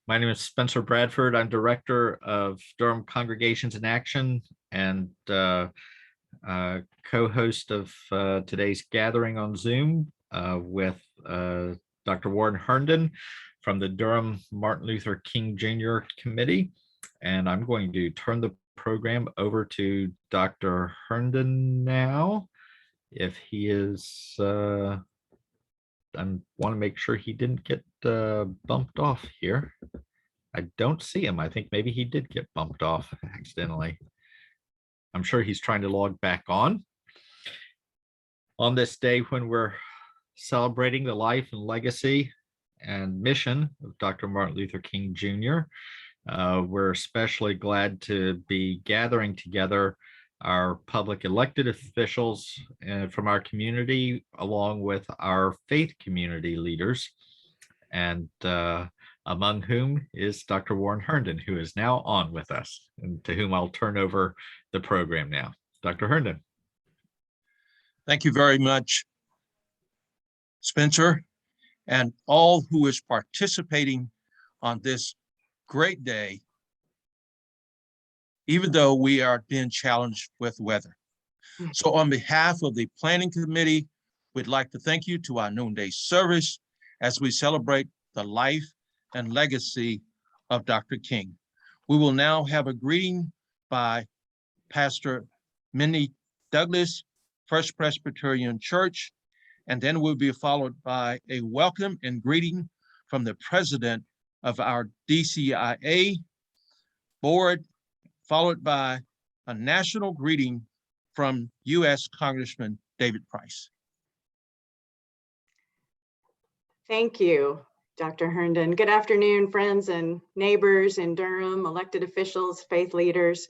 My name is Spencer Bradford. I'm Director of Durham Congregations in Action and co-host of today's gathering on Zoom with Dr. Warren Herndon from the Durham Martin Luther King Jr. Committee. And I'm going to turn the program over to Dr. Herndon now. If he is, I want to make sure he didn't get bumped off here. I don't see him. I think maybe he did get bumped off accidentally. I'm sure he's trying to log back on this day when we're celebrating the life and legacy and mission of Dr. Martin Luther King Jr. We're especially glad to be gathering together our public elected officials from our community, along with our faith community leaders, and among whom is Dr. Warren Herndon, who is now on with us, and to whom I'll turn over the program now. Dr. Herndon. Thank you very much, Spencer, and all who is participating on this great day, even though we are being challenged with weather. So on behalf of the Planning Committee, we'd like to thank you to our noonday service as we celebrate the life and legacy of Dr. King. We will now have a greeting by Pastor Mindy Douglas, First Presbyterian Church, and then we'll be followed by a welcome and greeting from the president of our DCIA board, followed by a national greeting from U.S. Congressman David Price. Thank you, Dr. Herndon. Good afternoon, friends and neighbors in Durham, elected officials, faith leaders.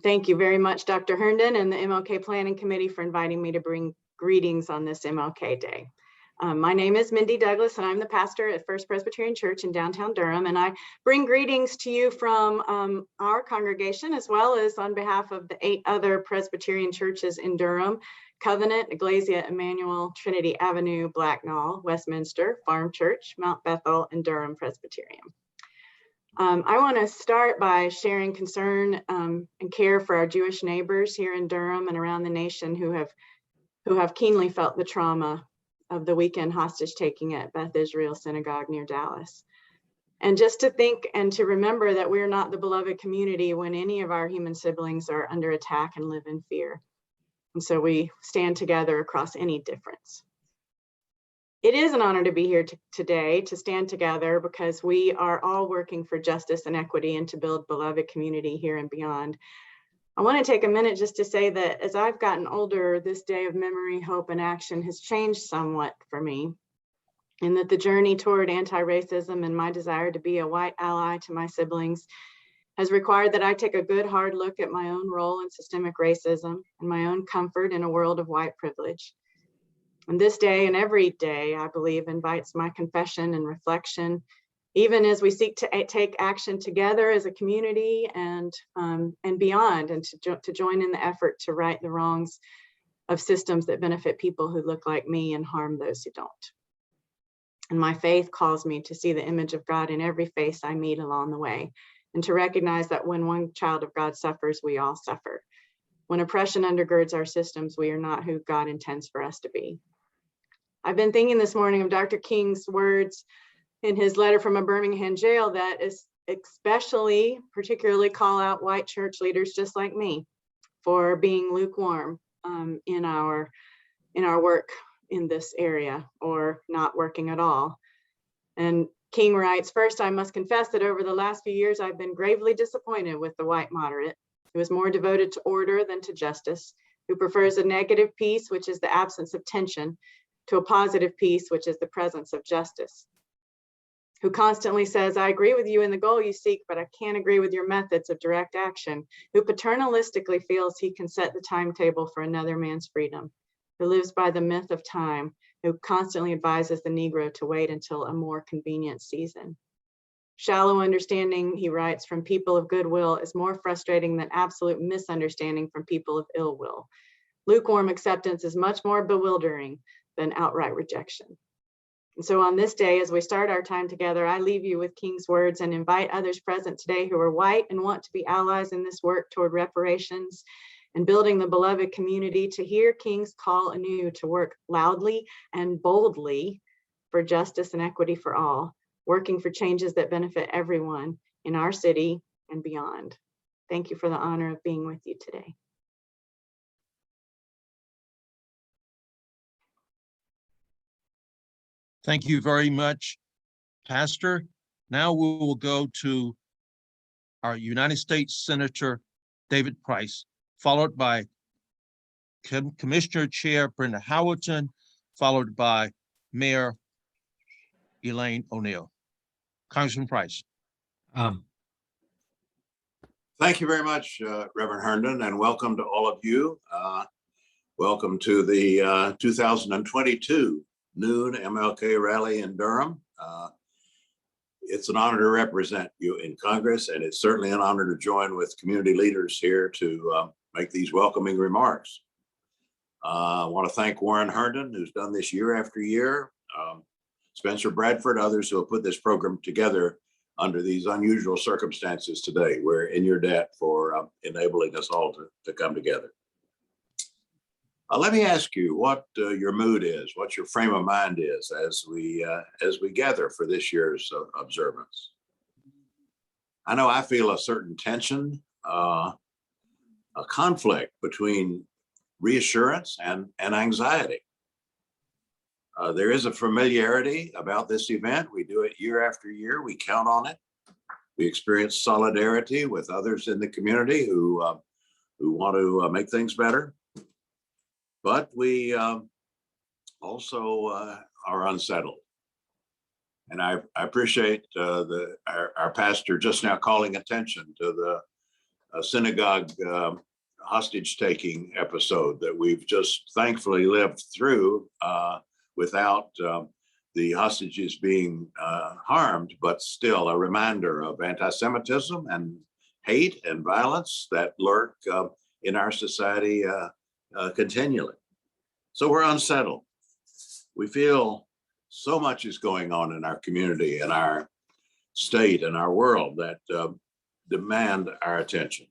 Thank you very much, Dr. Herndon and the MLK Planning Committee for inviting me to bring greetings on this MLK Day. My name is Mindy Douglas, and I'm the pastor at First Presbyterian Church in downtown Durham, and I bring greetings to you from our congregation, as well as on behalf of the 8 other Presbyterian churches in Durham: Covenant, Iglesia Emmanuel, Trinity Avenue, Blacknall, Westminster, Farm Church, Mount Bethel, and Durham Presbyterian. I want to start by sharing concern and care for our Jewish neighbors here in Durham and around the nation who have keenly felt the trauma of the weekend hostage taking at Beth Israel Synagogue near Dallas. And just to think and to remember that we're not the beloved community when any of our human siblings are under attack and live in fear. And so we stand together across any difference. It is an honor to be here today to stand together because we are all working for justice and equity and to build beloved community here and beyond. I want to take a minute just to say that as I've gotten older, this day of memory, hope, and action has changed somewhat for me, and that the journey toward anti-racism and my desire to be a white ally to my siblings has required that I take a good hard look at my own role in systemic racism and my own comfort in a world of white privilege. And this day and every day, I believe, invites my confession and reflection, even as we seek to take action together as a community and beyond, and to join in the effort to right the wrongs of systems that benefit people who look like me and harm those who don't. And my faith calls me to see the image of God in every face I meet along the way, and to recognize that when one child of God suffers, we all suffer. When oppression undergirds our systems, we are not who God intends for us to be. I've been thinking this morning of Dr. King's words in his letter from a Birmingham jail that is particularly call out white church leaders just like me for being lukewarm in our work in this area, or not working at all. And King writes, "First, I must confess that over the last few years, I've been gravely disappointed with the white moderate, who is more devoted to order than to justice, who prefers a negative peace, which is the absence of tension, to a positive peace, which is the presence of justice, who constantly says, I agree with you in the goal you seek, but I can't agree with your methods of direct action, who paternalistically feels he can set the timetable for another man's freedom, who lives by the myth of time, who constantly advises the Negro to wait until a more convenient season. Shallow understanding," he writes, "from people of goodwill is more frustrating than absolute misunderstanding from people of ill will. Lukewarm acceptance is much more bewildering than outright rejection." And so on this day, as we start our time together, I leave you with King's words and invite others present today who are white and want to be allies in this work toward reparations and building the beloved community to hear King's call anew to work loudly and boldly for justice and equity for all, working for changes that benefit everyone in our city and beyond. Thank you for the honor of being with you today. Thank you very much, Pastor. Now we will go to our United States Senator David Price, followed by Commissioner Chair Brenda Howerton, followed by Mayor Elaine O'Neill. Congressman Price. Thank you very much, Reverend Herndon, and welcome to all of you. Welcome to the 2022 noon MLK rally in Durham. It's an honor to represent you in Congress, and it's certainly an honor to join with community leaders here to make these welcoming remarks. I want to thank Warren Herndon, who's done this year after year, Spencer Bradford, others who have put this program together under these unusual circumstances today. We're in your debt for enabling us all to come together. Let me ask you what your mood is, what your frame of mind is as we gather for this year's observance. I know I feel a certain tension, a conflict between reassurance and anxiety. There is a familiarity about this event. We do it year after year. We count on it. We experience solidarity with others in the community who want to make things better. But we also are unsettled. And I appreciate our pastor just now calling attention to the synagogue hostage-taking episode that we've just thankfully lived through without the hostages being harmed, but still a reminder of anti-Semitism and hate and violence that lurk in our society continually. So we're unsettled. We feel so much is going on in our community and our state and our world that demand our attention.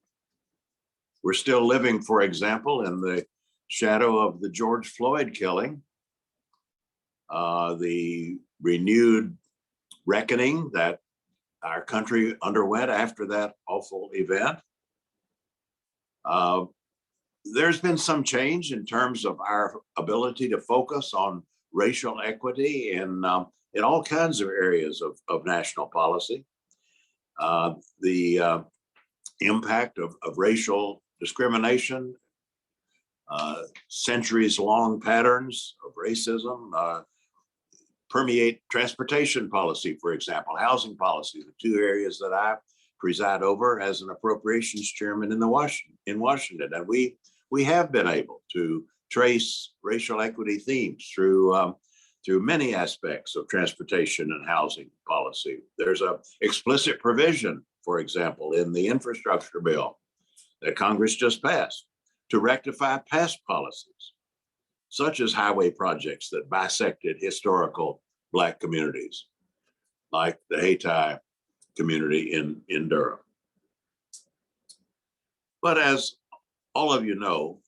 We're still living, for example, in the shadow of the George Floyd killing, the renewed reckoning that our country underwent after that awful event. There's been some change in terms of our ability to focus on racial equity in all kinds of areas of national policy. The impact of racial discrimination, centuries-long patterns of racism permeate transportation policy, for example, housing policy, the two areas that I preside over as an appropriations chairman in Washington. And we have been able to trace racial equity themes through many aspects of transportation and housing policy. There's an explicit provision, for example, in the infrastructure bill that Congress just passed to rectify past policies, such as highway projects that bisected historical Black communities, like the Hayti community in Durham. But as all of you know,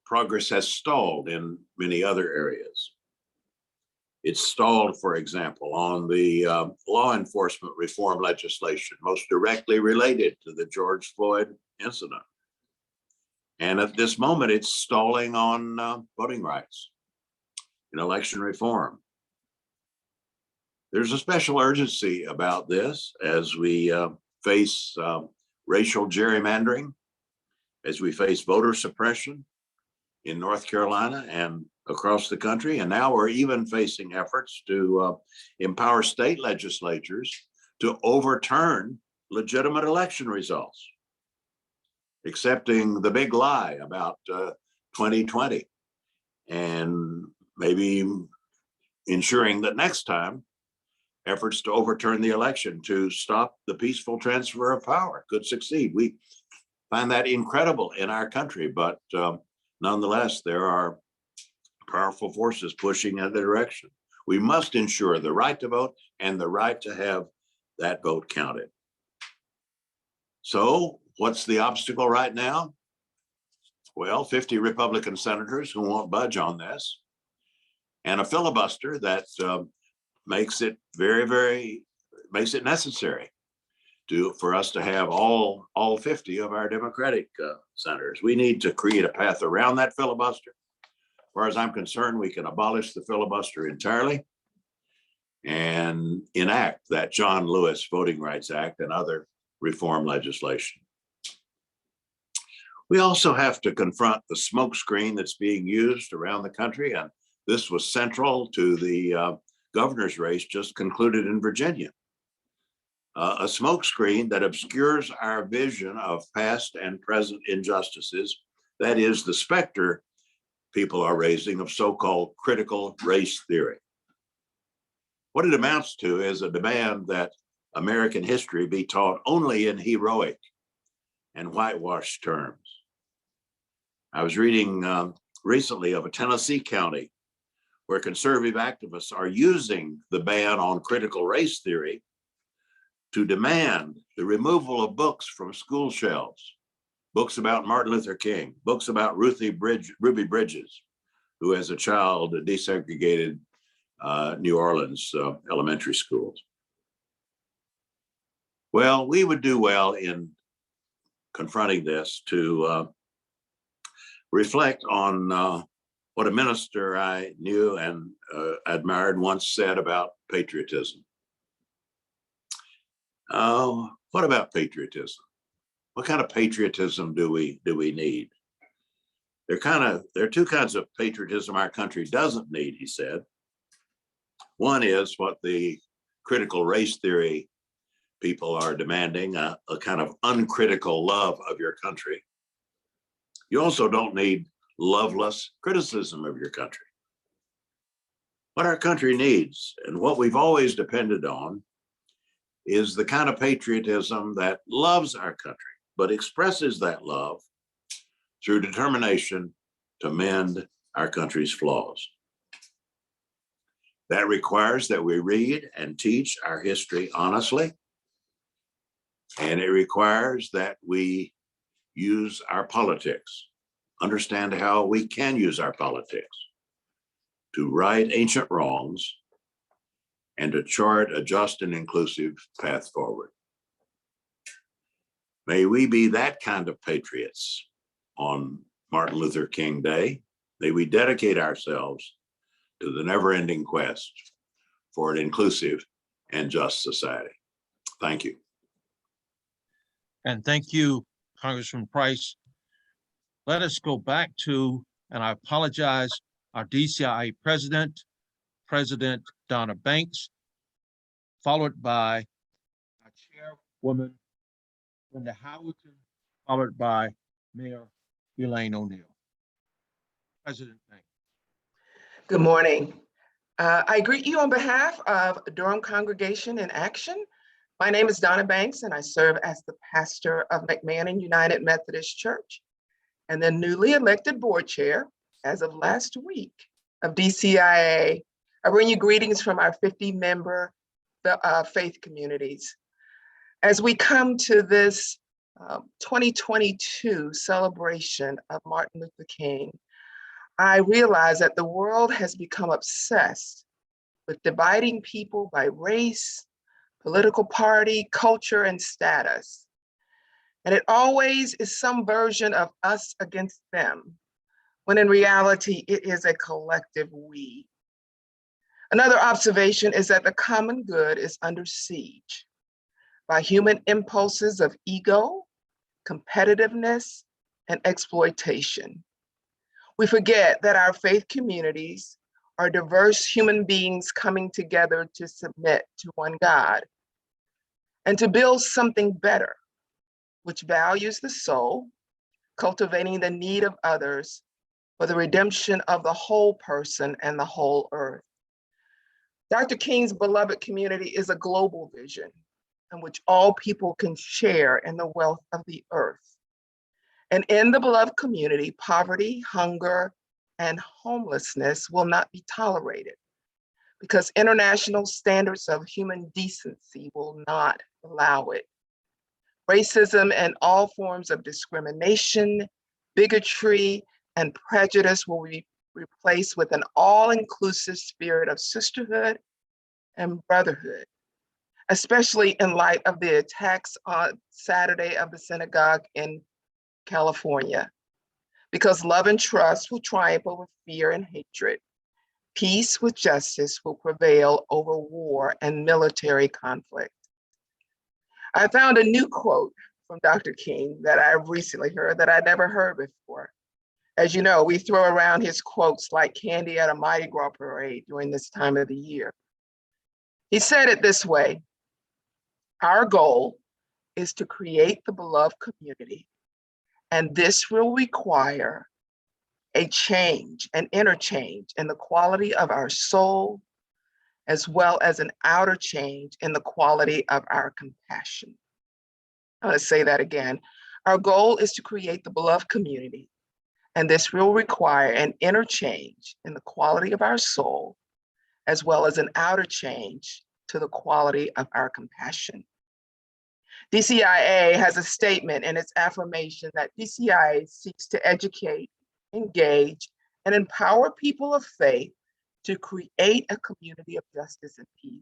progress has stalled in many other areas. It's stalled, for example, on the law enforcement reform legislation most directly related to the George Floyd incident. And at this moment, it's stalling on voting rights and election reform. There's a special urgency about this as we face racial gerrymandering, as we face voter suppression in North Carolina and across the country. And now we're even facing efforts to empower state legislatures to overturn legitimate election results, accepting the big lie about 2020 and maybe ensuring that next time efforts to overturn the election to stop the peaceful transfer of power could succeed. We find that incredible in our country, but nonetheless, there are powerful forces pushing in the direction. We must ensure the right to vote and the right to have that vote counted. So what's the obstacle right now? Well, 50 Republican senators who won't budge on this, and a filibuster that makes it makes it necessary for us to have all 50 of our Democratic senators. We need to create a path around that filibuster. As far as I'm concerned, we can abolish the filibuster entirely and enact that John Lewis Voting Rights Act and other reform legislation. We also have to confront the smokescreen that's being used around the country, and this was central to the governor's race just concluded in Virginia. A smokescreen that obscures our vision of past and present injustices, that is the specter people are raising of so-called critical race theory. What it amounts to is a demand that American history be taught only in heroic and whitewashed terms. I was reading recently of a Tennessee county where conservative activists are using the ban on critical race theory to demand the removal of books from school shelves, books about Martin Luther King, books about Ruby Bridges, who as a child desegregated New Orleans elementary schools. Well, we would do well in confronting this to reflect on what a minister I knew and admired once said about patriotism. What about patriotism? What kind of patriotism do we need? There are two kinds of patriotism our country doesn't need, he said. One is what the critical race theory people are demanding, a kind of uncritical love of your country. You also don't need loveless criticism of your country. What our country needs and what we've always depended on is the kind of patriotism that loves our country, but expresses that love through determination to mend our country's flaws. That requires that we read and teach our history honestly, and it requires that we use our politics, understand how we can use our politics to right ancient wrongs and to chart a just and inclusive path forward. May we be that kind of patriots on Martin Luther King Day. May we dedicate ourselves to the never-ending quest for an inclusive and just society. Thank you. And thank you, Congressman Price. Let us go back to, and I apologize, our DCIA president, President Donna Banks, followed by our chairwoman, Linda Howard, followed by Mayor Elaine O'Neill. President Banks. Good morning. I greet you on behalf of Durham Congregation in Action. My name is Donna Banks, and I serve as the pastor of McMahon United Methodist Church and the newly elected board chair as of last week of DCIA. I bring you greetings from our 50-member faith communities. As we come to this 2022 celebration of Martin Luther King, I realize that the world has become obsessed with dividing people by race, political party, culture, and status. And it always is some version of us against them, when in reality, it is a collective we. Another observation is that the common good is under siege by human impulses of ego, competitiveness, and exploitation. We forget that our faith communities are diverse human beings coming together to submit to one God and to build something better, which values the soul, cultivating the need of others for the redemption of the whole person and the whole earth. Dr. King's beloved community is a global vision in which all people can share in the wealth of the earth. And in the beloved community, poverty, hunger, and homelessness will not be tolerated because international standards of human decency will not allow it. Racism and all forms of discrimination, bigotry, and prejudice will be replaced with an all-inclusive spirit of sisterhood and brotherhood, especially in light of the attacks on Saturday of the synagogue in California, because love and trust will triumph over fear and hatred. Peace with justice will prevail over war and military conflict. I found a new quote from Dr. King that I recently heard that I'd never heard before. As you know, we throw around his quotes like candy at a Mardi Gras parade during this time of the year. He said it this way: our goal is to create the beloved community, and this will require a change, an inner change in the quality of our soul, as well as an outer change in the quality of our compassion. I'm going to say that again. Our goal is to create the beloved community, and this will require an inner change in the quality of our soul, as well as an outer change to the quality of our compassion. DCIA has a statement in its affirmation that DCIA seeks to educate, engage, and empower people of faith to create a community of justice and peace.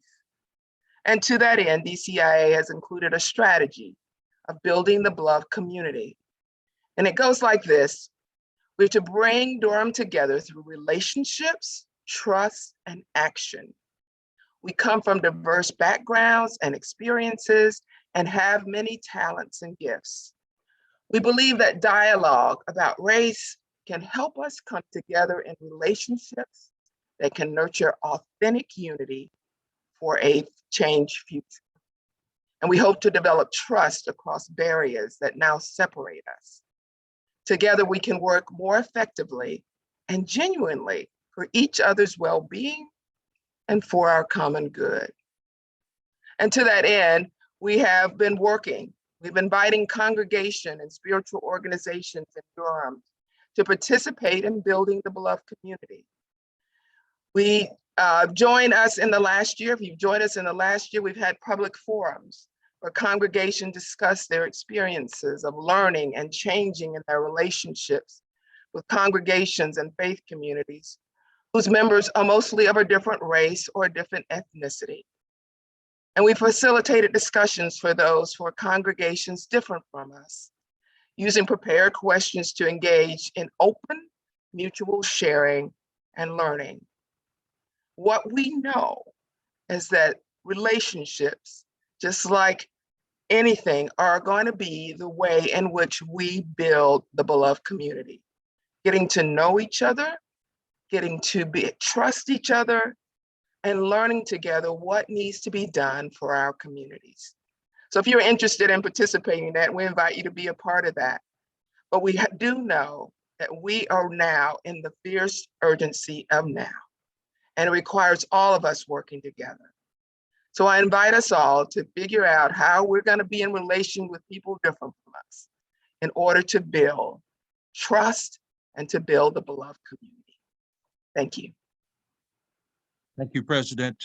And to that end, DCIA has included a strategy of building the beloved community. And it goes like this: we're to bring Durham together through relationships, trust, and action. We come from diverse backgrounds and experiences and have many talents and gifts. We believe that dialogue about race can help us come together in relationships that can nurture authentic unity for a changed future. And we hope to develop trust across barriers that now separate us. Together, we can work more effectively and genuinely for each other's well-being and for our common good. And to that end, we have been working. We've been inviting congregation and spiritual organizations in Durham to participate in building the beloved community. We join us in the last year. If you've joined us in the last year, we've had public forums where congregations discuss their experiences of learning and changing in their relationships with congregations and faith communities whose members are mostly of a different race or a different ethnicity. And we facilitated discussions for those who are congregations different from us, using prepared questions to engage in open, mutual sharing and learning. What we know is that relationships, just like anything, are going to be the way in which we build the beloved community. Getting to know each other, getting to trust each other, and learning together what needs to be done for our communities. So if you're interested in participating in that, we invite you to be a part of that. But we do know that we are now in the fierce urgency of now, and it requires all of us working together. So I invite us all to figure out how we're going to be in relation with people different from us in order to build trust and to build the beloved community. Thank you. Thank you, President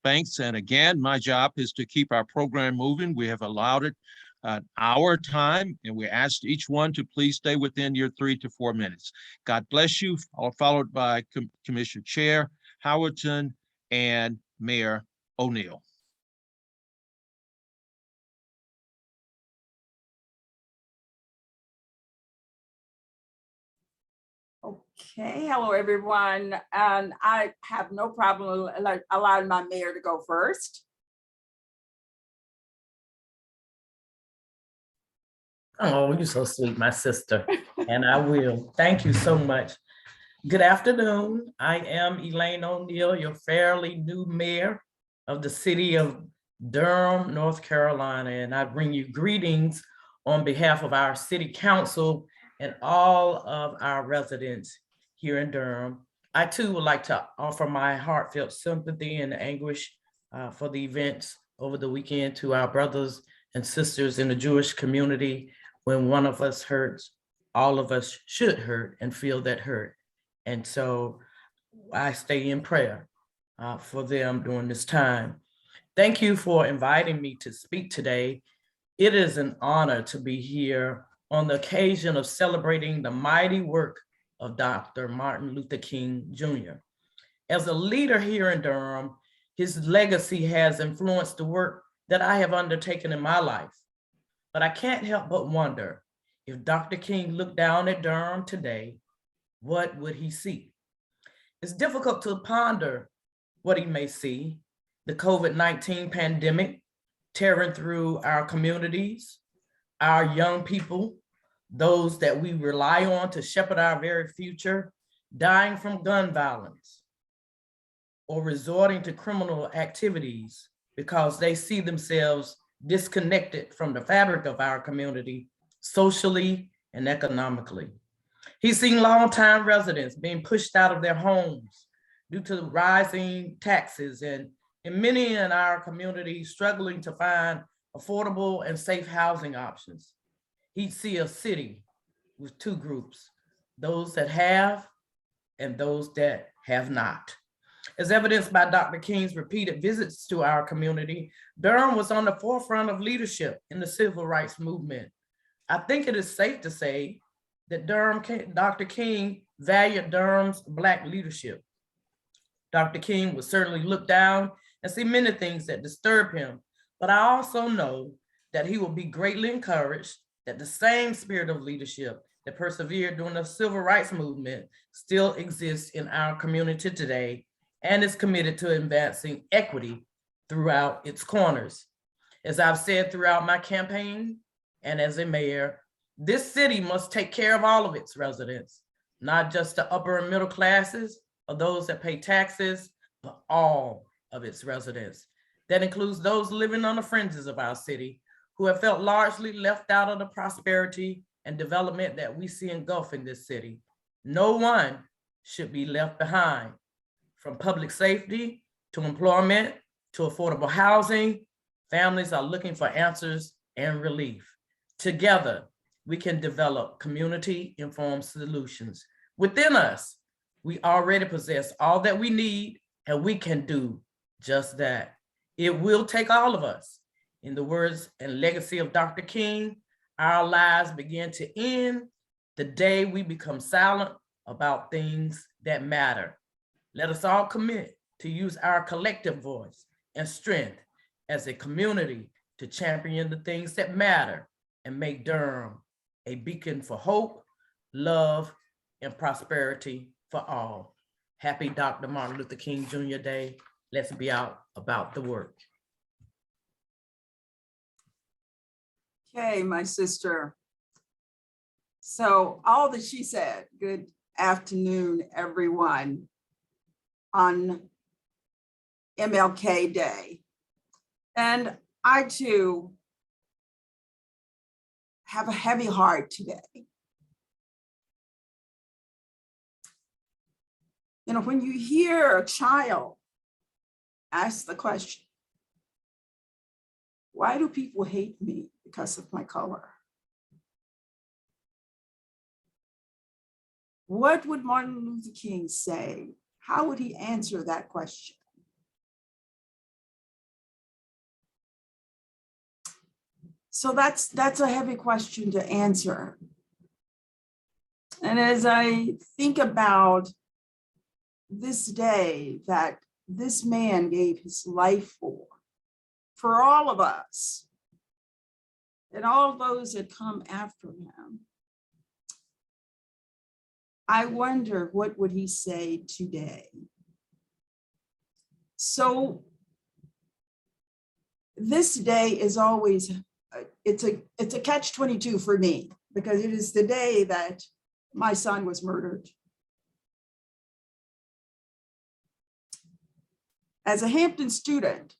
Banks. And again, my job is to keep our program moving. We have allowed it an hour time, and we asked each one to please stay within your 3 to 4 minutes. God bless you, all followed by Commissioner Chair Howerton and Mayor O'Neill. Okay, hello everyone, and I have no problem allowing my mayor to go first. Oh, you're so sweet, my sister, and I will. Thank you so much. Good afternoon. I am Elaine O'Neill, your fairly new mayor of the city of Durham, North Carolina, and I bring you greetings on behalf of our city council and all of our residents here in Durham. I too would like to offer my heartfelt sympathy and anguish for the events over the weekend to our brothers and sisters in the Jewish community. When one of us hurts, all of us should hurt and feel that hurt. And so I stay in prayer for them during this time. Thank you for inviting me to speak today. It is an honor to be here on the occasion of celebrating the mighty work of Dr. Martin Luther King Jr. As a leader here in Durham, his legacy has influenced the work that I have undertaken in my life. But I can't help but wonder, if Dr. King looked down at Durham today, what would he see? It's difficult to ponder what he may see: the COVID-19 pandemic tearing through our communities, our young people, those that we rely on to shepherd our very future, dying from gun violence or resorting to criminal activities because they see themselves disconnected from the fabric of our community, socially and economically. He's seen longtime residents being pushed out of their homes due to rising taxes, and many in our community struggling to find affordable and safe housing options. He'd see a city with two groups: those that have and those that have not. As evidenced by Dr. King's repeated visits to our community, Durham was on the forefront of leadership in the civil rights movement. I think it is safe to say that Dr. King valued Durham's Black leadership. Dr. King would certainly look down and see many things that disturb him, but I also know that he will be greatly encouraged that the same spirit of leadership that persevered during the civil rights movement still exists in our community today and is committed to advancing equity throughout its corners. As I've said throughout my campaign and as a mayor, this city must take care of all of its residents, not just the upper and middle classes or those that pay taxes, but all of its residents. That includes those living on the fringes of our city who have felt largely left out of the prosperity and development that we see engulfing this city. No one should be left behind. From public safety to employment to affordable housing, families are looking for answers and relief. Together, we can develop community-informed solutions. Within us, we already possess all that we need, and we can do just that. It will take all of us. In the words and legacy of Dr. King, our lives begin to end the day we become silent about things that matter. Let us all commit to use our collective voice and strength as a community to champion the things that matter and make Durham a beacon for hope, love, and prosperity for all. Happy Dr. Martin Luther King Jr. Day. Let's be out about the work. Okay, my sister. So all that she said, good afternoon, everyone, on MLK Day. And I too have a heavy heart today. You know, when you hear a child ask the question, why do people hate me because of my color? What would Martin Luther King say? How would he answer that question? So that's a heavy question to answer. And as I think about this day that this man gave his life for all of us and all those that come after him, I wonder what would he say today? So this day is always, it's a catch-22 for me, because it is the day that my son was murdered. As a Hampton student,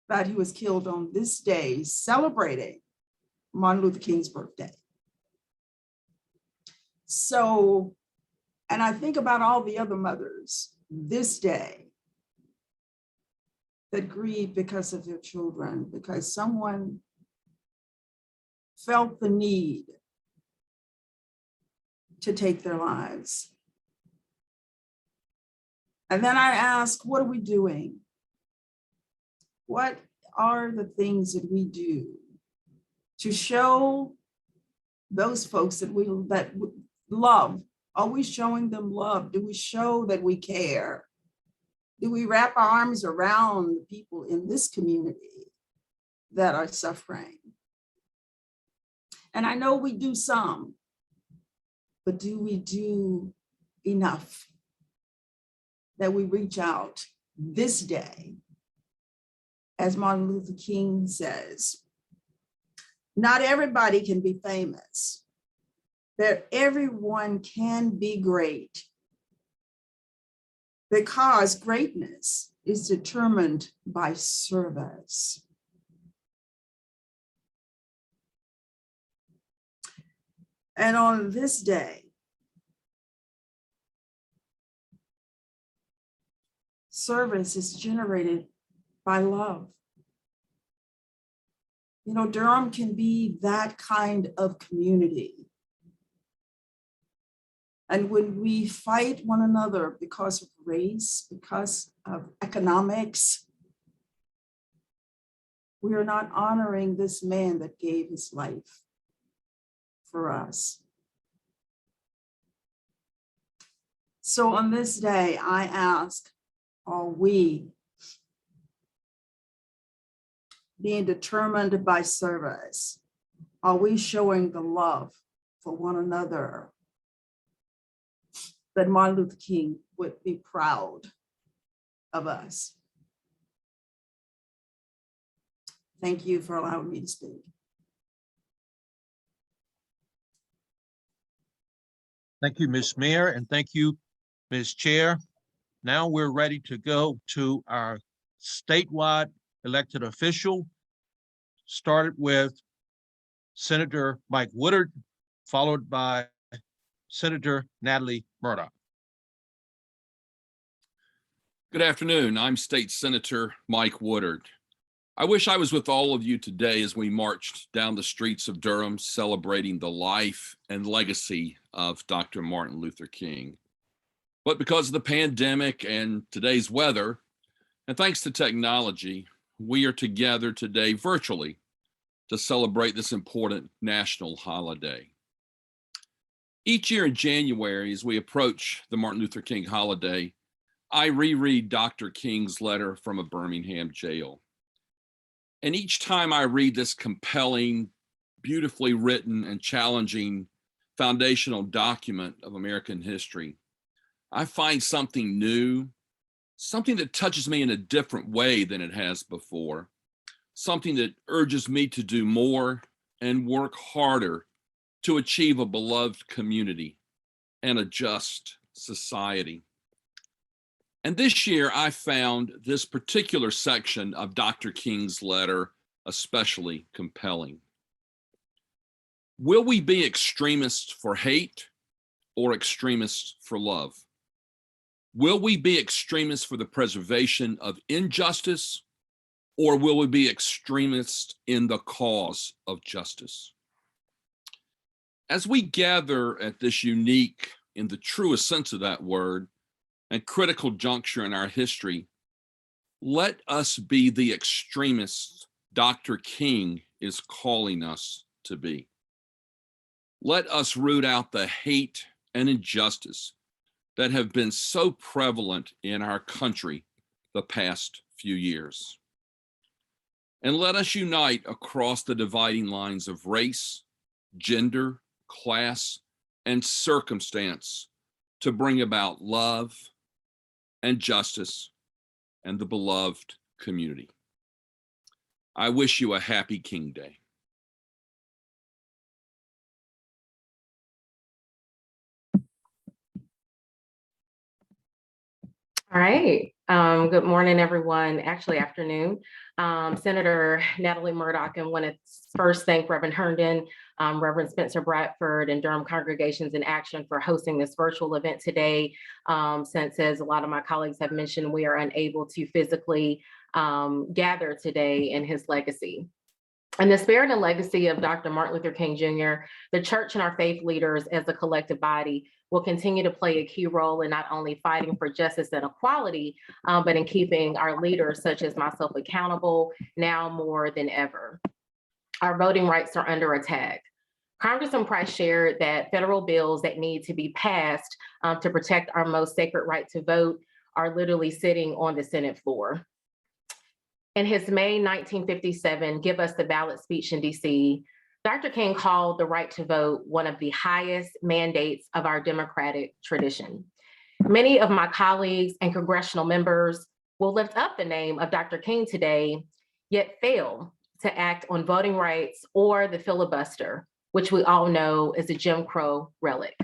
that he was killed on this day, celebrating Martin Luther King's birthday. So, and I think about all the other mothers this day that grieve because of their children, because someone felt the need to take their lives. And then I ask, what are we doing? What are the things that we do to show those folks that we love? Are we showing them love? Do we show that we care? Do we wrap our arms around the people in this community that are suffering? And I know we do some, but do we do enough that we reach out this day? As Martin Luther King says, not everybody can be famous, but everyone can be great, because greatness is determined by service. And on this day, service is generated by love. You know, Durham can be that kind of community. And when we fight one another because of race, because of economics, we are not honoring this man that gave his life for us. So on this day, I ask, are we being determined by service? Are we showing the love for one another that Martin Luther King would be proud of us? Thank you for allowing me to speak. Thank you, Ms. Mayor, and thank you, Ms. Chair. Now we're ready to go to our statewide elected official. Started with Senator Mike Woodard, followed by Senator Natalie Murdock. Good afternoon. I'm State Senator Mike Woodard. I wish I was with all of you today as we marched down the streets of Durham celebrating the life and legacy of Dr. Martin Luther King. But because of the pandemic and today's weather, and thanks to technology, we are together today virtually to celebrate this important national holiday. Each year in January, as we approach the Martin Luther King holiday, I reread Dr. King's letter from a Birmingham jail. And each time I read this compelling, beautifully written and challenging foundational document of American history, I find something new, something that touches me in a different way than it has before, something that urges me to do more and work harder to achieve a beloved community and a just society. And this year, I found this particular section of Dr. King's letter especially compelling. Will we be extremists for hate or extremists for love? Will we be extremists for the preservation of injustice, or will we be extremists in the cause of justice? As we gather at this unique, in the truest sense of that word, and critical juncture in our history, let us be the extremists Dr. King is calling us to be. Let us root out the hate and injustice that have been so prevalent in our country the past few years. And let us unite across the dividing lines of race, gender, class, and circumstance to bring about love and justice and the beloved community. I wish you a happy King Day. All right. Good morning, everyone. Actually, afternoon. Senator Natalie Murdock, and want to first thank Reverend Herndon, Reverend Spencer Bradford, and Durham Congregations in Action for hosting this virtual event today. Since, as a lot of my colleagues have mentioned, we are unable to physically gather today in his legacy. In the spirit and legacy of Dr. Martin Luther King Jr., the church and our faith leaders as a collective body will continue to play a key role in not only fighting for justice and equality, but in keeping our leaders such as myself accountable now more than ever. Our voting rights are under attack. Congressman Price shared that federal bills that need to be passed to protect our most sacred right to vote are literally sitting on the Senate floor. In his May 1957 Give Us the Ballot speech in DC, Dr. King called the right to vote one of the highest mandates of our democratic tradition. Many of my colleagues and congressional members will lift up the name of Dr. King today, yet fail to act on voting rights or the filibuster, which we all know is a Jim Crow relic.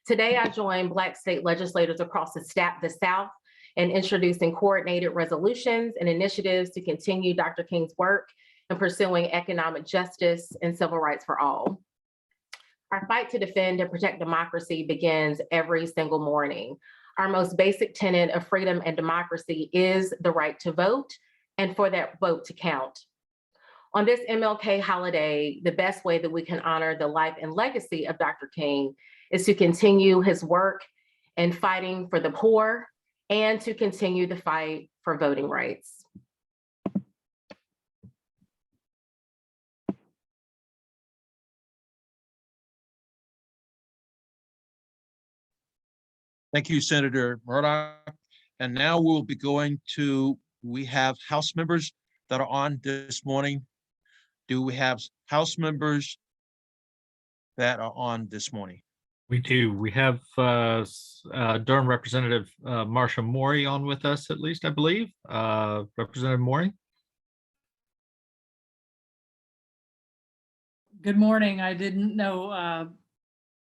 Today, I join Black state legislators across the South in introducing coordinated resolutions and initiatives to continue Dr. King's work in pursuing economic justice and civil rights for all. Our fight to defend and protect democracy begins every single morning. Our most basic tenet of freedom and democracy is the right to vote and for that vote to count. On this MLK holiday, the best way that we can honor the life and legacy of Dr. King is to continue his work in fighting for the poor and to continue the fight for voting rights. Thank you, Senator Murdoch. And now we'll be going to, we have House members that are on this morning. Do we have House members that are on this morning? We do. We have Durham Representative Marsha Morey on with us, at least, I believe. Representative Morey. Good morning. I didn't know,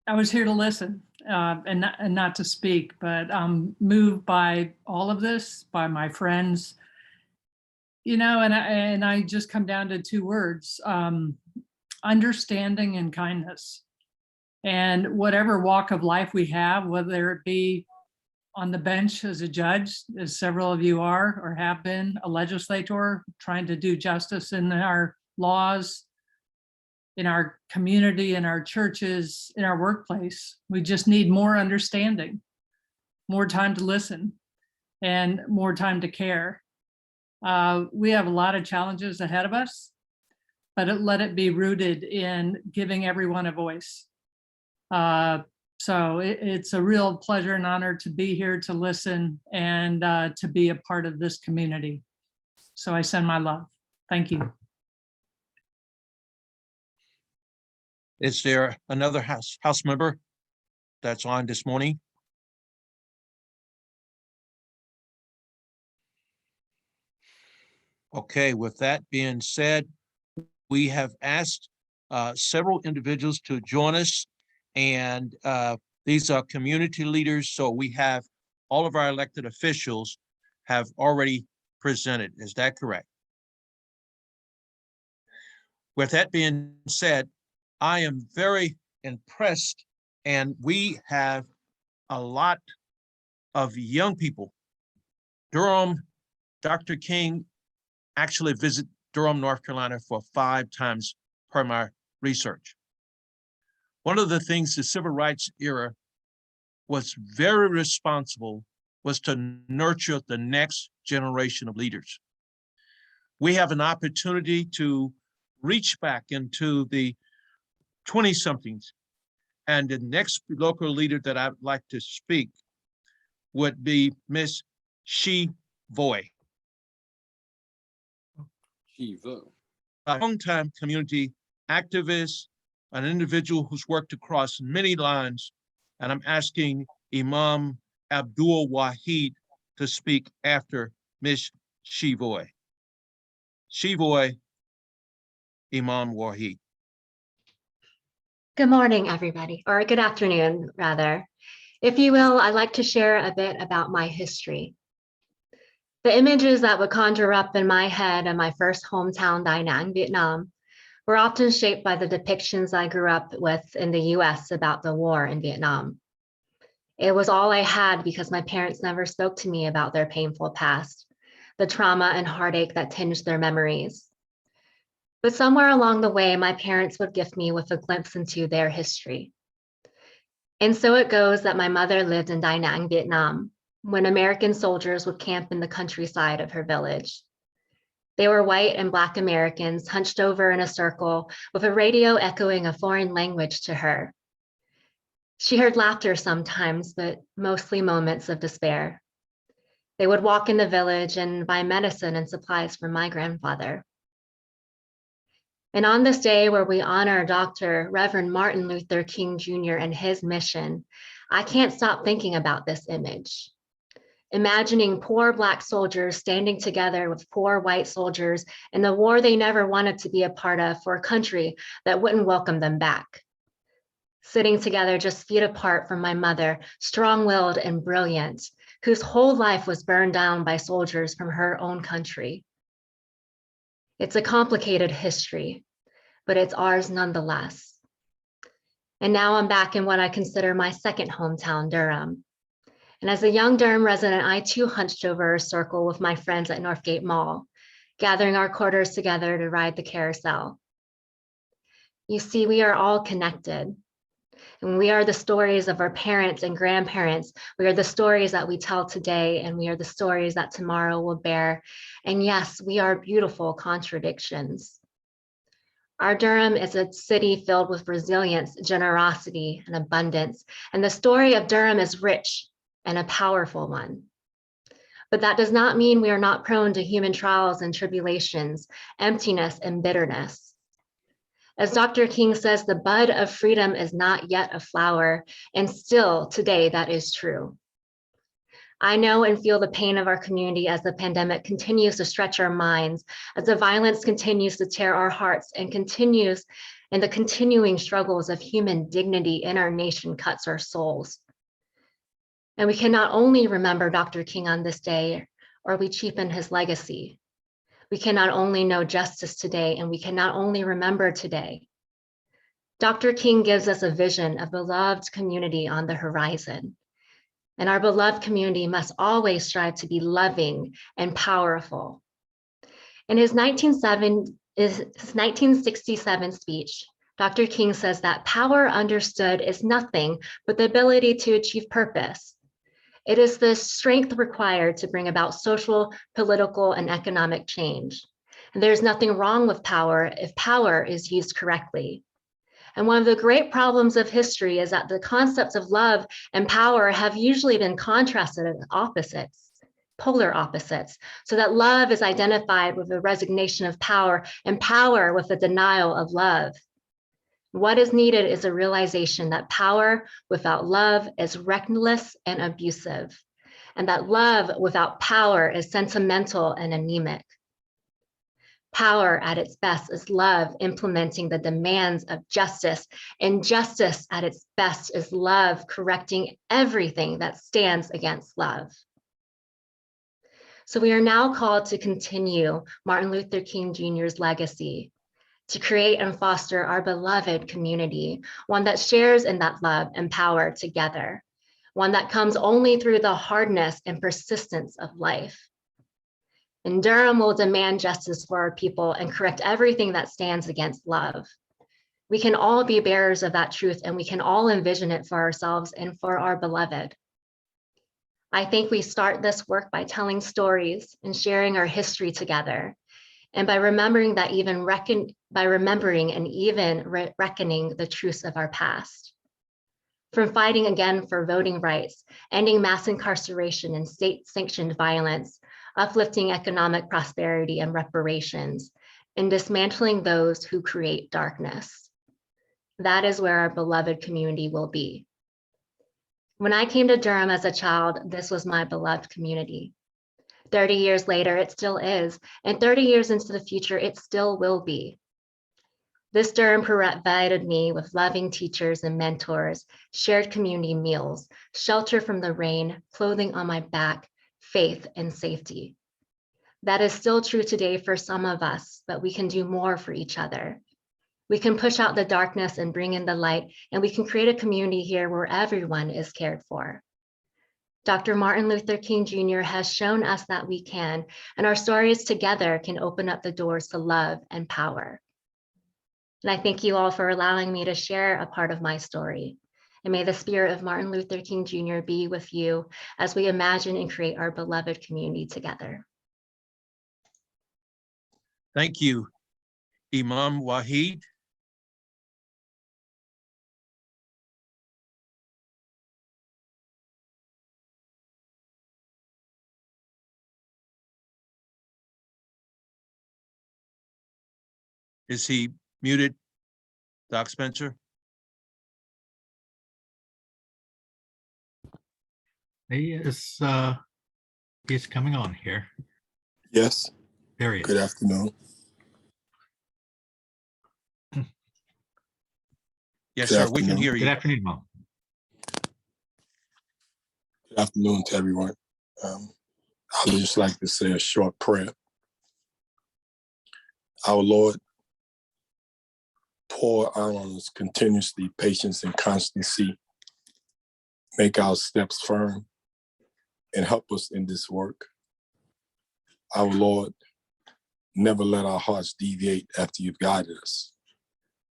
I was here to listen and not to speak, but I'm moved by all of this, by my friends. You know, and I just come down to two words, understanding and kindness. And whatever walk of life we have, whether it be on the bench as a judge, as several of you are or have been, a legislator trying to do justice in our laws, in our community, in our churches, in our workplace, we just need more understanding, more time to listen, and more time to care. We have a lot of challenges ahead of us, but let it be rooted in giving everyone a voice. So it's a real pleasure and honor to be here to listen and to be a part of this community. So I send my love. Thank you. Is there another House member that's on this morning? Okay, with that being said, we have asked several individuals to join us, and these are community leaders. So we have all of our elected officials have already presented. Is that correct? With that being said, I am very impressed, and we have a lot of young people. Durham, Dr. King actually visit Durham, North Carolina for 5 times per my research. One of the things the civil rights era was very responsible was to nurture the next generation of leaders. We have an opportunity to reach back into the 20-somethings, and the next local leader that I'd like to speak would be Miss Shi Voy. A longtime community activist, an individual who's worked across many lines, and I'm asking Imam Abdul Wahid to speak after Miss Shi Voy. Shi Voy, Imam Wahid. Good morning, everybody, or good afternoon, rather. If you will, I'd like to share a bit about my history. The images that would conjure up in my head of my first hometown, Da Nang, Vietnam, were often shaped by the depictions I grew up with in the US about the war in Vietnam. It was all I had because my parents never spoke to me about their painful past, the trauma and heartache that tinged their memories. But somewhere along the way, my parents would gift me with a glimpse into their history. And so it goes that my mother lived in Da Nang, Vietnam, when American soldiers would camp in the countryside of her village. They were white and Black Americans hunched over in a circle with a radio echoing a foreign language to her. She heard laughter sometimes, but mostly moments of despair. They would walk in the village and buy medicine and supplies for my grandfather. And on this day where we honor Dr. Reverend Martin Luther King Jr. and his mission, I can't stop thinking about this image. Imagining poor Black soldiers standing together with poor white soldiers in the war they never wanted to be a part of for a country that wouldn't welcome them back. Sitting together just feet apart from my mother, strong-willed and brilliant, whose whole life was burned down by soldiers from her own country. It's a complicated history, but it's ours nonetheless. And now I'm back in what I consider my second hometown, Durham. And as a young Durham resident, I too hunched over a circle with my friends at Northgate Mall, gathering our quarters together to ride the carousel. You see, we are all connected. And we are the stories of our parents and grandparents. We are the stories that we tell today, and we are the stories that tomorrow will bear. And yes, we are beautiful contradictions. Our Durham is a city filled with resilience, generosity, and abundance. And the story of Durham is rich and a powerful one. But that does not mean we are not prone to human trials and tribulations, emptiness and bitterness. As Dr. King says, the bud of freedom is not yet a flower, and still today that is true. I know and feel the pain of our community as the pandemic continues to stretch our minds, as the violence continues to tear our hearts and the continuing struggles of human dignity in our nation cuts our souls. And we can not only remember Dr. King on this day, or we cheapen his legacy. We can not only know justice today, and we can not only remember today. Dr. King gives us a vision of beloved community on the horizon. And our beloved community must always strive to be loving and powerful. In his 1967 speech, Dr. King says that power understood is nothing but the ability to achieve purpose. It is the strength required to bring about social, political, and economic change. And there's nothing wrong with power if power is used correctly. And one of the great problems of history is that the concepts of love and power have usually been contrasted as opposites, polar opposites, so that love is identified with the resignation of power and power with the denial of love. What is needed is a realization that power without love is reckless and abusive, and that love without power is sentimental and anemic. Power at its best is love implementing the demands of justice, and justice at its best is love correcting everything that stands against love. So we are now called to continue Martin Luther King Jr.'s legacy, to create and foster our beloved community, one that shares in that love and power together, one that comes only through the hardness and persistence of life. And Durham will demand justice for our people and correct everything that stands against love. We can all be bearers of that truth, and we can all envision it for ourselves and for our beloved. I think we start this work by telling stories and sharing our history together, and by remembering and even reckoning the truths of our past. From fighting again for voting rights, ending mass incarceration and state-sanctioned violence, uplifting economic prosperity and reparations, and dismantling those who create darkness. That is where our beloved community will be. When I came to Durham as a child, this was my beloved community. 30 years later, it still is, and 30 years into the future, it still will be. This Durham provided me with loving teachers and mentors, shared community meals, shelter from the rain, clothing on my back, faith and safety. That is still true today for some of us, but we can do more for each other. We can push out the darkness and bring in the light, and we can create a community here where everyone is cared for. Dr. Martin Luther King Jr. has shown us that we can, and our stories together can open up the doors to love and power. And I thank you all for allowing me to share a part of my story. And may the spirit of Martin Luther King Jr. be with you as we imagine and create our beloved community together. Thank you, Imam Wahid. Is he muted, Doc Spencer? He is, he's coming on here. Yes, There he good is. afternoon. Yes, Good sir, we can afternoon. hear Good you. afternoon, Mom. Good afternoon to everyone. I would just like to say a short prayer. Our Lord, pour out on us continuously patience and constancy. Make our steps firm and help us in this work. Our Lord, never let our hearts deviate after you've guided us.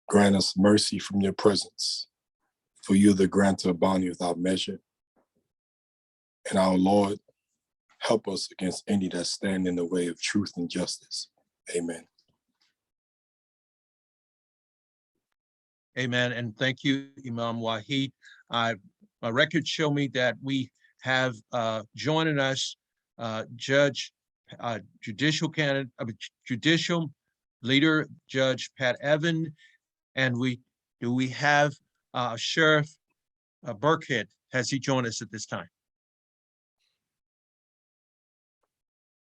Grant us mercy from your presence, for you're the granter of bounty without measure. And our Lord, help us against any that stand in the way of truth and justice. Amen. Amen, and thank you, Imam Wahid. My records show me that we have joining us judicial leader, Judge Pat Evan, and we have Sheriff Burkhead. Has he joined us at this time?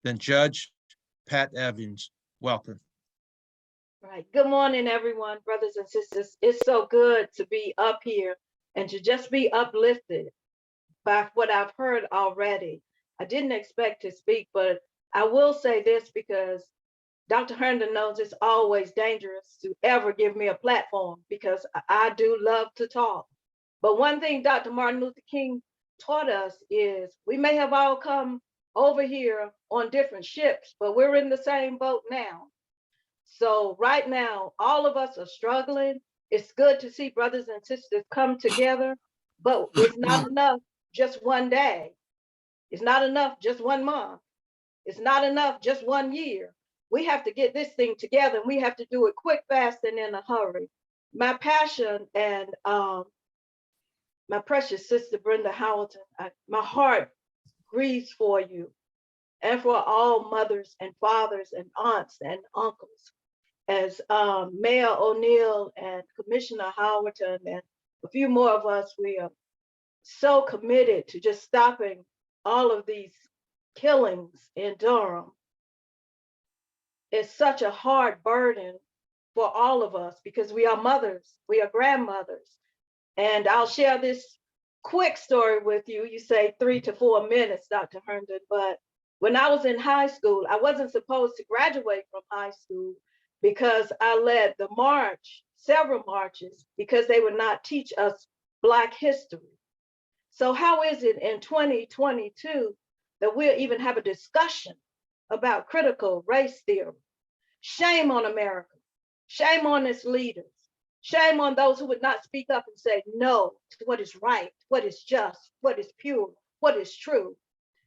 Then Judge Pat Evans, welcome. Right. Good morning, everyone, brothers and sisters. It's so good to be up here and to just be uplifted by what I've heard already. I didn't expect to speak, but I will say this because Dr. Herndon knows it's always dangerous to ever give me a platform because I do love to talk. But one thing Dr. Martin Luther King taught us is we may have all come over here on different ships, but we're in the same boat now. So right now, all of us are struggling. It's good to see brothers and sisters come together, but it's not enough just one day. It's not enough just 1 month. It's not enough just 1 year. We have to get this thing together, and we have to do it quick, fast, and in a hurry. My passion and my precious sister, Brenda Hamilton, my heart grieves for you and for all mothers and fathers and aunts and uncles. As Mayor O'Neill and Commissioner Howerton and a few more of us, we are so committed to just stopping all of these killings in Durham. It's such a hard burden for all of us because we are mothers, we are grandmothers. And I'll share this quick story with you. You say 3 to 4 minutes, Dr. Herndon, but when I was in high school, I wasn't supposed to graduate from high school because I led the march, several marches, because they would not teach us Black history. So how is it in 2022 that we'll even have a discussion about critical race theory? Shame on America. Shame on its leaders. Shame on those who would not speak up and say no to what is right, what is just, what is pure, what is true.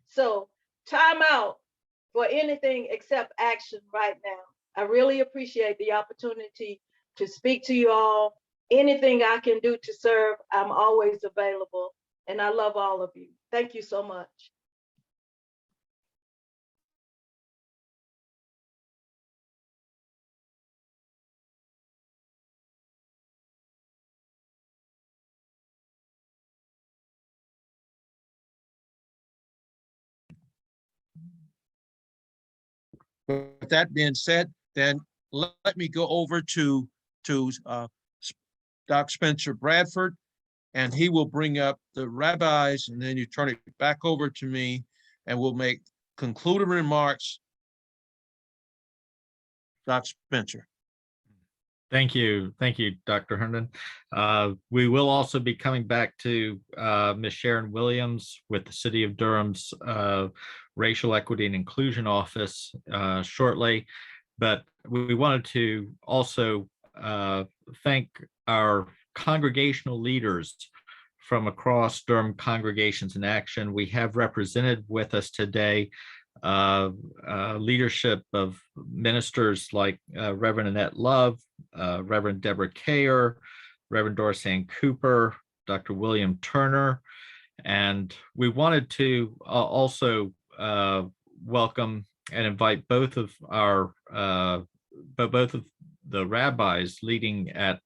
So time out for anything except action right now. I really appreciate the opportunity to speak to you all. Anything I can do to serve, I'm always available. And I love all of you. Thank you so much. With that being said, then let me go over to Doc Spencer Bradford, and he will bring up the rabbis, and then you turn it back over to me, and we'll make concluding remarks. Doc Spencer. Thank you, Dr. Herndon. We will also be coming back to Ms. Sharon Williams with the City of Durham's Racial Equity and Inclusion Office shortly, but we wanted to also thank our congregational leaders from across Durham Congregations in Action. We have represented with us today leadership of ministers like Reverend Annette Love, Reverend Deborah Kayer, Reverend Doris Ann Cooper, Dr. William Turner. And we wanted to also welcome and invite both of the rabbis leading at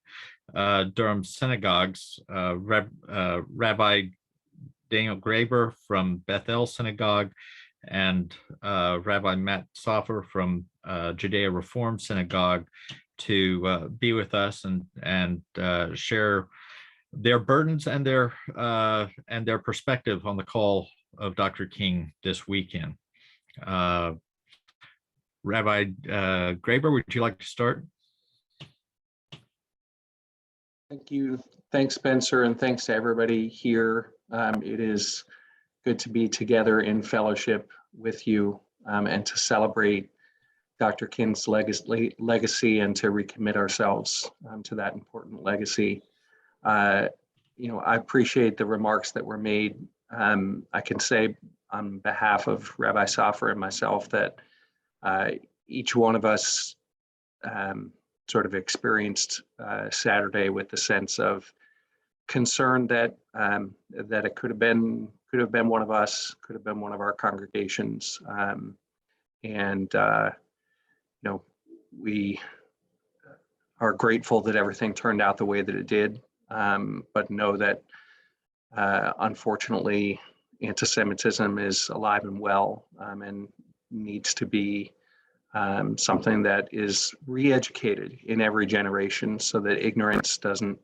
Durham synagogues, Rabbi Daniel Graber from Bethel Synagogue and Rabbi Matt Soffer from Judea Reform Synagogue to be with us and share their burdens and their perspective on the call of Dr. King this weekend. Rabbi Graber, would you like to start? Thank you. Thanks, Spencer, and thanks to everybody here. It is good to be together in fellowship with you and to celebrate Dr. King's legacy and to recommit ourselves to that important legacy. I appreciate the remarks that were made. I can say on behalf of Rabbi Soffer and myself that each one of us sort of experienced Saturday with the sense of concern that that it could have been one of us, could have been one of our congregations, we are grateful that everything turned out the way that it did, but know that unfortunately anti-Semitism is alive and well and needs to be something that is re-educated in every generation so that ignorance doesn't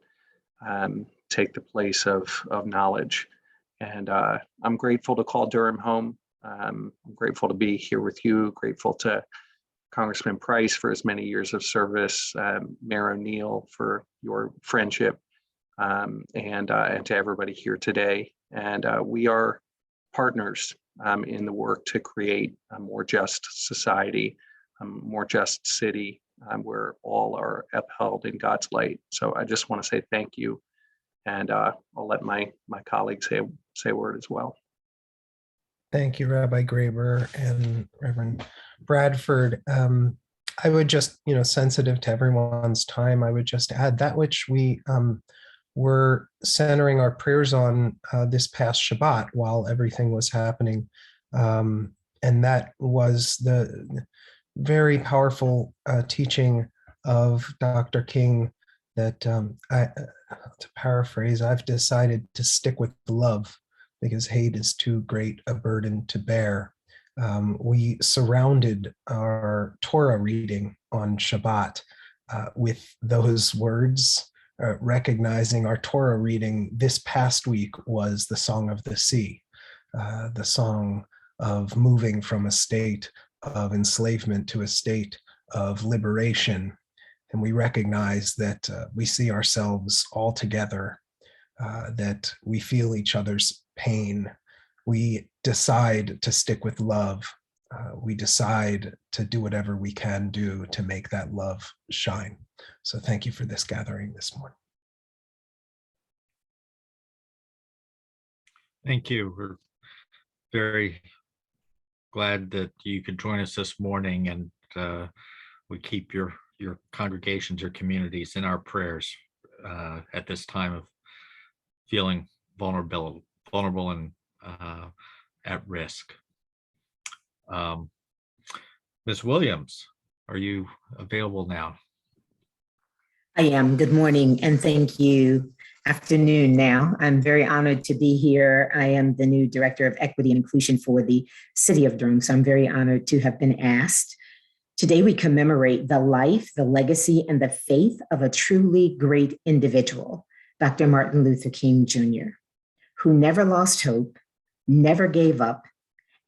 take the place of knowledge. And I'm grateful to call Durham home. I'm grateful to be here with you, grateful to Congressman Price for his many years of service, Mayor O'Neill for your friendship, and to everybody here today. And we are partners in the work to create a more just society, a more just city where all are upheld in God's light. So I just want to say thank you. And I'll let my colleagues say a word as well. Thank you, Rabbi Graber and Reverend Bradford. I would just, sensitive to everyone's time, I would just add that which we were centering our prayers on this past Shabbat while everything was happening. And that was the very powerful teaching of Dr. King that, to paraphrase, I've decided to stick with love because hate is too great a burden to bear. We surrounded our Torah reading on Shabbat with those words, recognizing our Torah reading this past week was the Song of the Sea, the song of moving from a state of enslavement to a state of liberation. And we recognize that we see ourselves all together, that we feel each other's pain. We decide to stick with love. We decide to do whatever we can do to make that love shine. So thank you for this gathering this morning. Thank you. We're very glad that you could join us this morning, and we keep your congregations, your communities in our prayers at this time of feeling vulnerable and at risk. Ms. Williams, are you available now? I am. Good morning and thank you. Afternoon now. I'm very honored to be here. I am the new Director of Equity and Inclusion for the City of Durham, so I'm very honored to have been asked. Today we commemorate the life, the legacy, and the faith of a truly great individual, Dr. Martin Luther King Jr., who never lost hope, never gave up,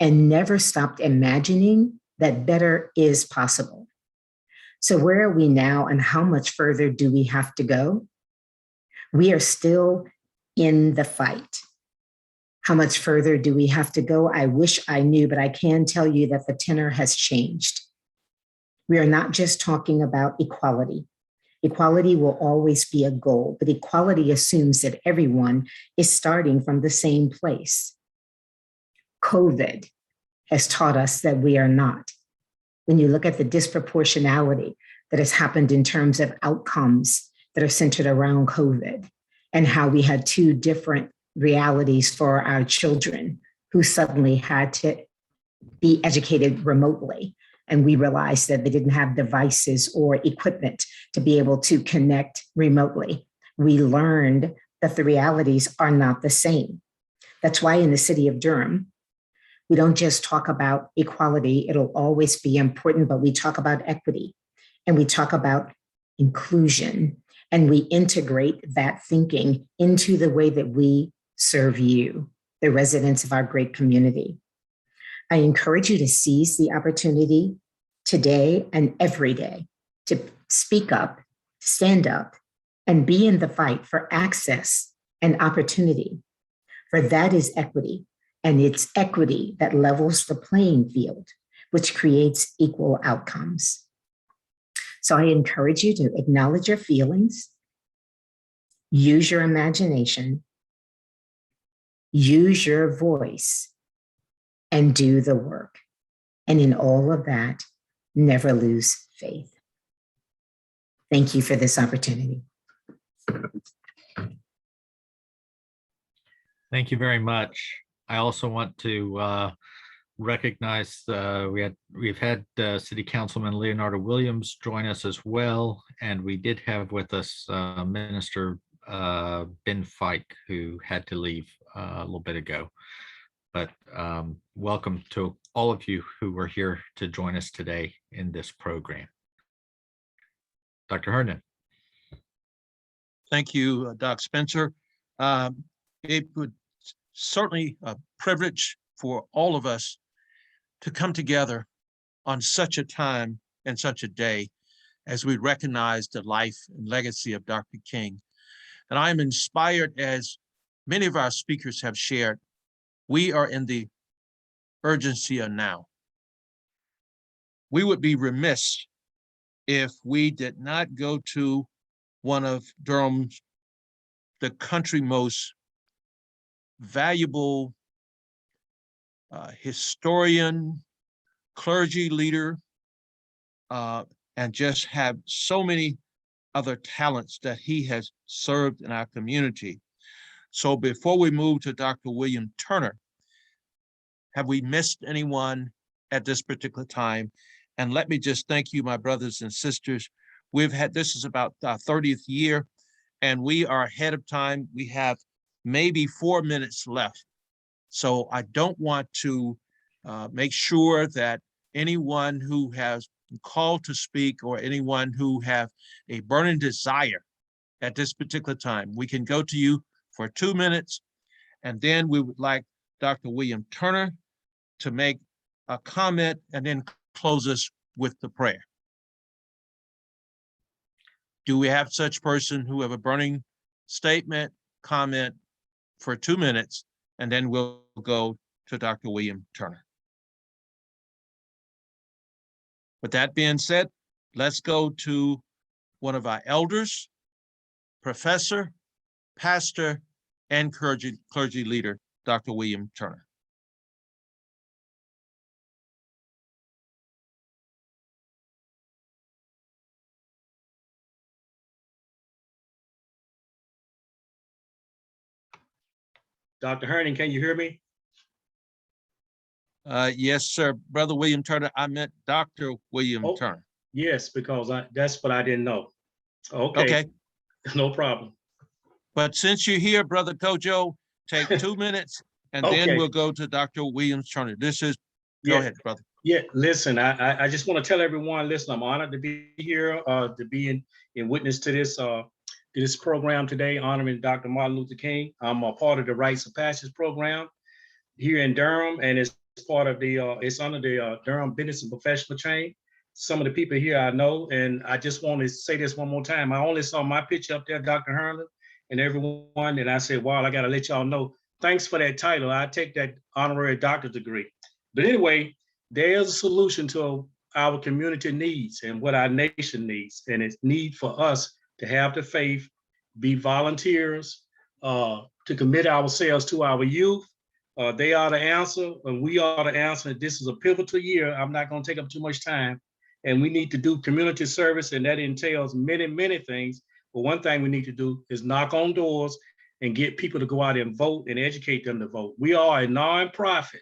and never stopped imagining that better is possible. So where are we now and how much further do we have to go? We are still in the fight. How much further do we have to go? I wish I knew, but I can tell you that the tenor has changed. We are not just talking about equality. Equality will always be a goal, but equality assumes that everyone is starting from the same place. COVID has taught us that we are not. When you look at the disproportionality that has happened in terms of outcomes that are centered around COVID, and how we had two different realities for our children who suddenly had to be educated remotely. And we realized that they didn't have devices or equipment to be able to connect remotely. We learned that the realities are not the same. That's why in the city of Durham, we don't just talk about equality, it'll always be important, but we talk about equity and we talk about inclusion, and we integrate that thinking into the way that we serve you, the residents of our great community. I encourage you to seize the opportunity today and every day to speak up, stand up, and be in the fight for access and opportunity. For that is equity, and it's equity that levels the playing field, which creates equal outcomes. So I encourage you to acknowledge your feelings, use your imagination, use your voice, and do the work. And in all of that, never lose faith. Thank you for this opportunity. Thank you very much. I also want to recognize we've had City Councilman Leonardo Williams join us as well, and we did have with us Minister Ben Fike, who had to leave a little bit ago. But welcome to all of you who were here to join us today in this program. Dr. Herndon. Thank you, Doc Spencer. It would certainly a privilege for all of us to come together on such a time and such a day as we recognize the life and legacy of Dr. King. And I am inspired, as many of our speakers have shared, we are in the urgency of now. We would be remiss if we did not go to one of Durham's, the country most valuable historian, clergy leader, and just have so many other talents that he has served in our community. So before we move to Dr. William Turner, have we missed anyone at this particular time? And let me just thank you, my brothers and sisters. This is about our 30th year, and we are ahead of time. We have maybe 4 minutes left. So I don't want to make sure that anyone who has called to speak or anyone who have a burning desire at this particular time, we can go to you for 2 minutes, and then we would like Dr. William Turner to make a comment and then close us with the prayer. Do we have such person who have a burning statement, comment for 2 minutes, and then we'll go to Dr. William Turner. With that being said, let's go to one of our elders, professor, pastor, and clergy leader, Dr. William Turner. Dr. Herndon, can you hear me? Yes, sir. Brother William Turner. I meant Dr. William Turner. Yes, because that's what I didn't know. Okay. No problem. But since you're here, Brother Kojo, take 2 minutes and then we'll go to Dr. William Turner. Go ahead, brother. Yeah, listen, I just want to tell everyone, listen, I'm honored to be here, to be in witness to this program today, honoring Dr. Martin Luther King. I'm a part of the Rites of Passage program here in Durham, and it's part of it's under the Durham Business and Professional Chain. Some of the people here I know, and I just want to say this one more time. I only saw my picture up there, Dr. Herndon, and everyone, and I said, wow, I got to let y'all know. Thanks for that title. I take that honorary doctorate degree. But anyway, there's a solution to our community needs and what our nation needs. And it's need for us to have the faith, be volunteers, to commit ourselves to our youth. They are the answer, and we are the answer. This is a pivotal year. I'm not going to take up too much time. And we need to do community service, and that entails many, many things. But one thing we need to do is knock on doors and get people to go out and vote and educate them to vote. We are a nonprofit,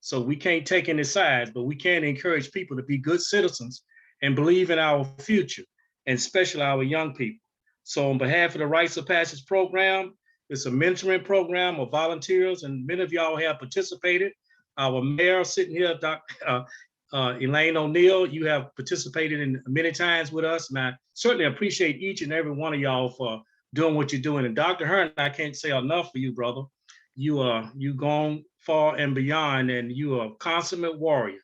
so we can't take any sides, but we can encourage people to be good citizens and believe in our future, and especially our young people. So on behalf of the Rites of Passage program, it's a mentoring program of volunteers, and many of y'all have participated. Our mayor sitting here, Dr. Elaine O'Neill, you have participated in many times with us, and I certainly appreciate each and every one of y'all for doing what you're doing. And Dr. Herndon, I can't say enough for you, brother. You gone far and beyond, and you are a consummate warrior.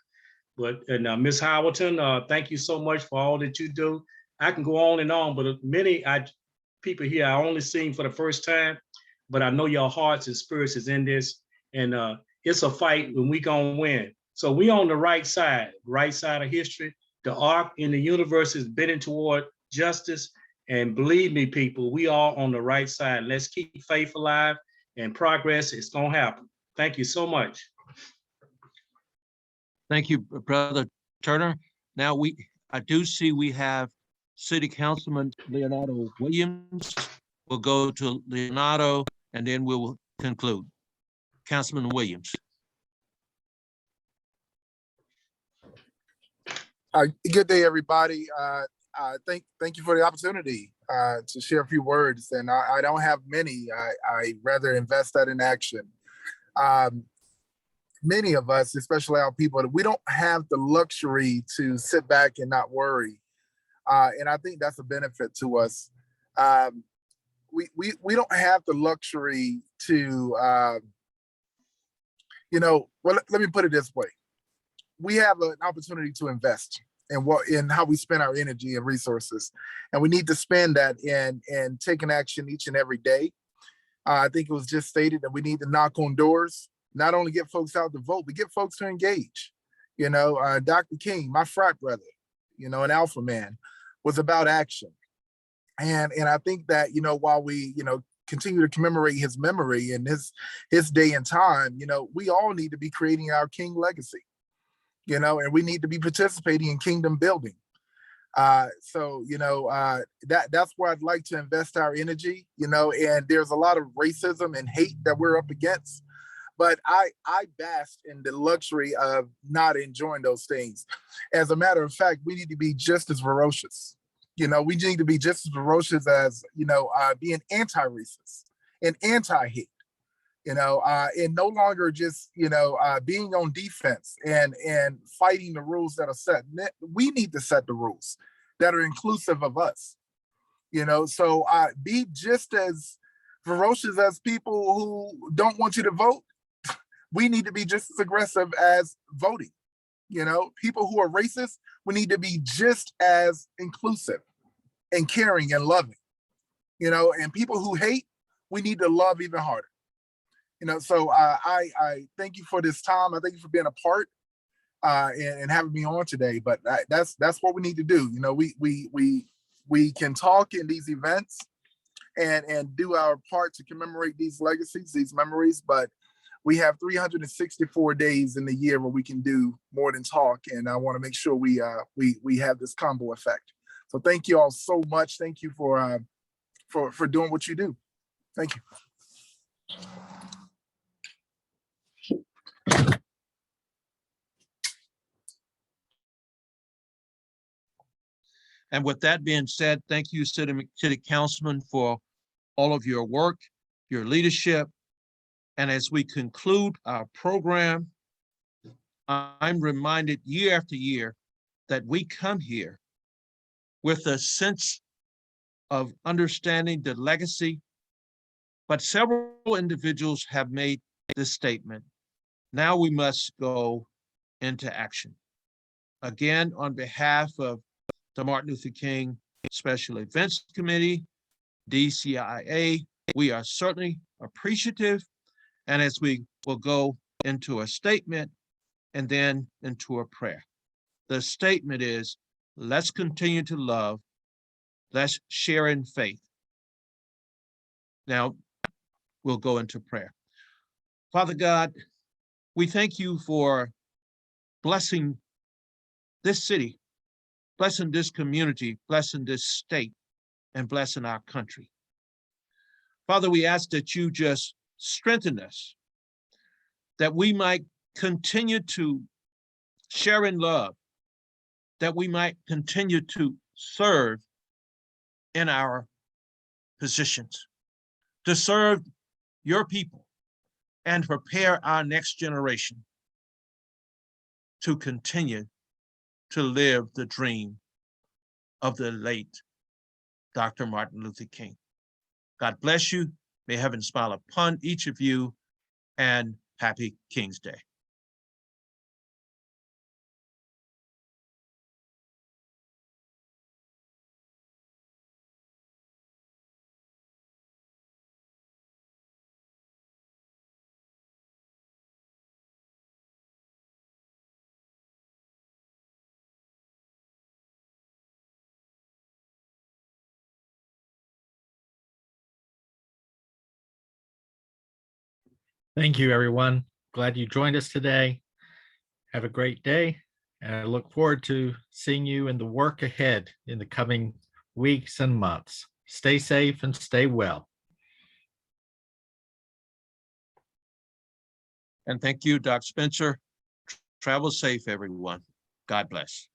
And Ms. Howerton, thank you so much for all that you do. I can go on, but many people here I only seen for the first time, but I know your hearts and spirits is in this, and it's a fight when we gonna win. So we on the right side of history. The arc in the universe is bending toward justice, and believe me, people, we are on the right side. Let's keep faith alive, and progress is gonna happen. Thank you so much. Thank you, Brother Turner. Now I do see we have City Councilman Leonardo Williams. We'll go to Leonardo and then we will conclude. Councilman Williams. Good day, everybody. Thank you for the opportunity to share a few words. And I don't have many. I rather invest that in action. Many of us, especially our people, we don't have the luxury to sit back and not worry. And I think that's a benefit to us. We don't have the luxury to, well, let me put it this way. We have an opportunity to invest in how we spend our energy and resources. And we need to spend that in taking action each and every day. I think it was just stated that we need to knock on doors, not only get folks out to vote, but get folks to engage. Dr. King, my frat brother, an alpha man, was about action. And I think that, while we, continue to commemorate his memory and his day and time, we all need to be creating our King legacy, and we need to be participating in kingdom building. That's where I'd like to invest our energy, and there's a lot of racism and hate that we're up against. But I bask in the luxury of not enjoying those things. As a matter of fact, we need to be just as ferocious. We need to be just as ferocious as, being anti-racist and anti-hate, and no longer just, being on defense and fighting the rules that are set. We need to set the rules that are inclusive of us, so be just as ferocious as people who don't want you to vote. We need to be just as aggressive as voting. People who are racist, we need to be just as inclusive and caring and loving. And people who hate, we need to love even harder. So I thank you for this time. I thank you for being a part and having me on today. But that's what we need to do. We can talk in these events and do our part to commemorate these legacies, these memories, but we have 364 days in the year where we can do more than talk, and I want to make sure we have this combo effect. So thank you all so much. Thank you for doing what you do. Thank you. And with that being said, thank you, City Councilman, for all of your work, your leadership. And as we conclude our program, I'm reminded year after year that we come here with a sense of understanding the legacy, but several individuals have made this statement. Now we must go into action. Again, on behalf of the Martin Luther King Special Events Committee, DCIA, we are certainly appreciative. And as we will go into a statement and then into a prayer. the statement is, let's continue to love, let's share in faith. Now, we'll go into prayer. Father God, we thank you for blessing this city, blessing this community, blessing this state, and blessing our country. Father, we ask that you just strengthen us, that we might continue to share in love, that we might continue to serve in our positions, to serve your people and prepare our next generation to continue to live the dream of the late Dr. Martin Luther King. God bless you. May heaven smile upon each of you, and happy King's Day. Thank you, everyone. Glad you joined us today. Have a great day, and I look forward to seeing you in the work ahead in the coming weeks and months. Stay safe and stay well. And thank you, Dr. Spencer. Travel safe, everyone. God bless.